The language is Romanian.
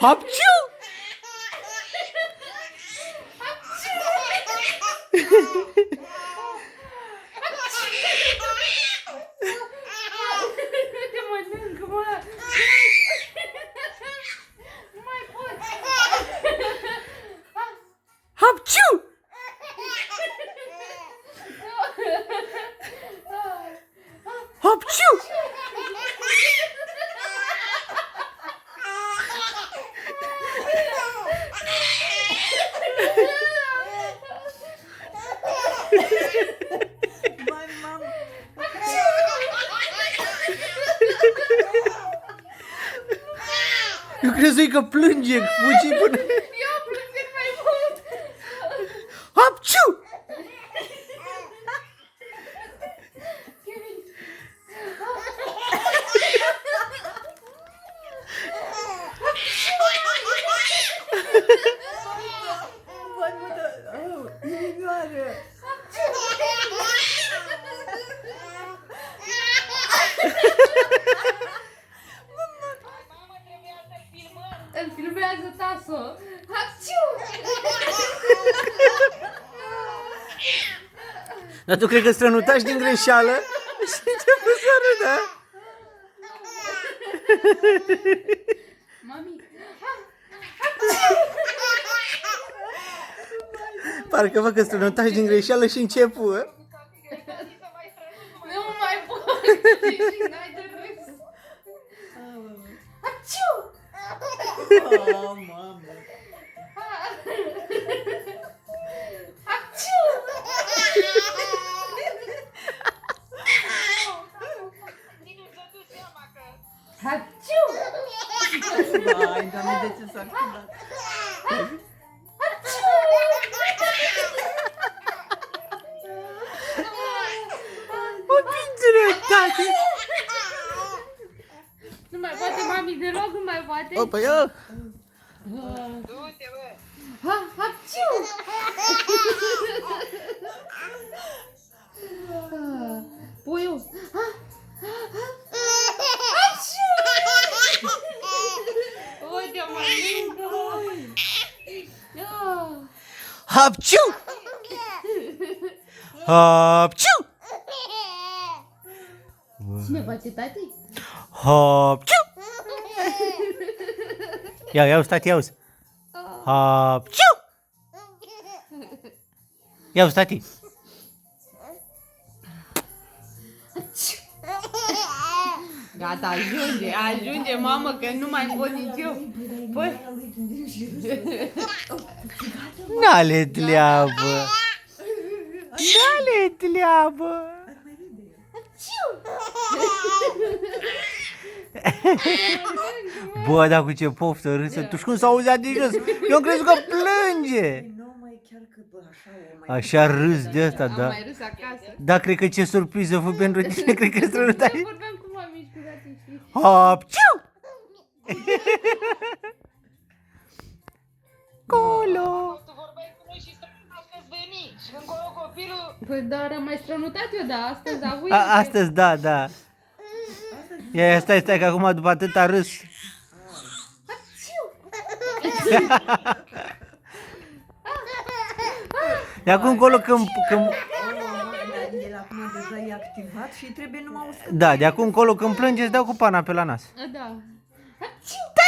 Hapciu! Te mănâncă, mă! Nu mai pot! Hapciu! Hapciu! Vai, mamă! Eu crezui că plânge, fugi până... Eu plâng mai mult! Hapciu! Vai, mă, da... Au, inimioară! Îl filmează taso! Hapciu! Dar tu cred că strănutași din greșeală și început să râdă. Mami! Parcă văd că strănutași din greșeală și începu. Nu mai pot! Și n-ai de râs! Hapciu! Oh, mamă! Hapciu! Hapciu! Vai, Doamne, de ce s-a activat? O pingere, tati! Nu mai poate mami deloc, nu mai poate. O, păi eu? Hapciu! Puiu! Hapciu! Uite, mănâncă! Hapciu! Hapciu! Cine face, tati? Hapciu! Ia uzi, tati, ia uzi. Hapciu! Ia uzi, tati. Gata, ajunge, mamă, că nu mai pot nici eu. Păi, N-ale treabă. N-ale treabă. Bă, dar cu ce poftă râsă. Tu știi cum s-a auzit din râs? Eu am crezut că plânge. Nu mai chiar că bă, așa o mai... Așa râs de asta, am da. mai râs acasă. Da, cred că ce surpriză a fost pentru tine. Cred că strănutai. Vorbeam cu mami și cu tati, știi? Hapciu! Colo! Tu vorbeai cu noi și strănutai că-ți veni și încolo copilul... Păi, dar am mai strănutat eu, da, astăzi a avut. Astăzi, da, da. Ia, stai, că acum după atâta râs. De acum încolo când... El acum deja e activat și trebuie numai o să... Da, de acum încolo când plânge îți dau cu pana pe la nas. Da. Da,